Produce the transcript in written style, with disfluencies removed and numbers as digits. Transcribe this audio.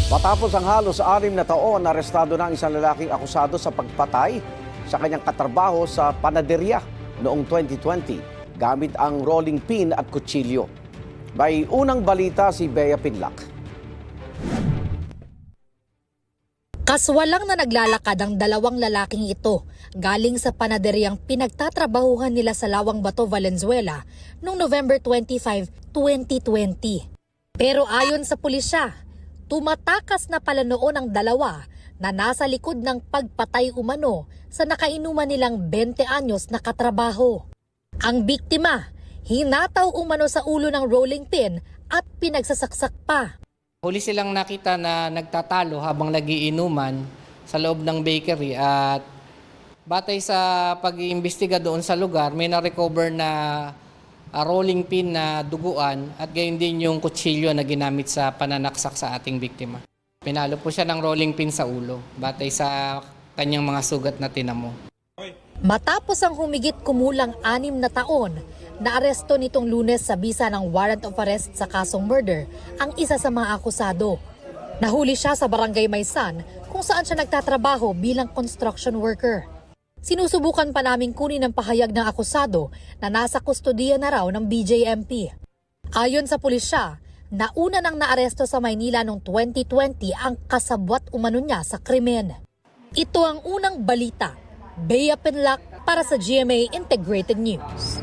Matapos ang halos 6 na taon, arestado na ang isang lalaking akusado sa pagpatay sa kanyang katrabaho sa panaderya noong 2020 gamit ang rolling pin at kutsilyo. May unang balita si Bea Pinlac. Kaswalang na naglalakad ang dalawang lalaking ito galing sa panaderyang pinagtatrabahuhan nila sa Lawang Bato, Valenzuela noong November 25, 2020. Pero ayon sa pulisya, tumatakas na pala noon ang dalawa na nasa likod ng pagpatay umano sa nakainuman nilang 20 anyos na katrabaho. Ang biktima, hinataw umano sa ulo ng rolling pin at pinagsasaksak pa. Huli silang nakita na nagtatalo habang nagiinuman sa loob ng bakery at batay sa pag-iimbestiga doon sa lugar, may na-recover na rolling pin na duguan at gayon din yung kutsilyo na ginamit sa pananaksak sa ating biktima. Pinalo po siya ng rolling pin sa ulo batay sa kanyang mga sugat na tinamo. Matapos ang humigit kumulang 6 na taon, naaresto nitong Lunes sa bisa ng warrant of arrest sa kasong murder ang isa sa mga akusado. Nahuli siya sa Barangay Maysan kung saan siya nagtatrabaho bilang construction worker. Sinusubukan pa naming kunin ang pahayag ng akusado na nasa kustodiya na raw ng BJMP. Ayon sa pulisya, nauna nang naaresto sa Maynila noong 2020 ang kasabwat umano niya sa krimen. Ito ang unang balita. Bea Pinlac para sa GMA Integrated News.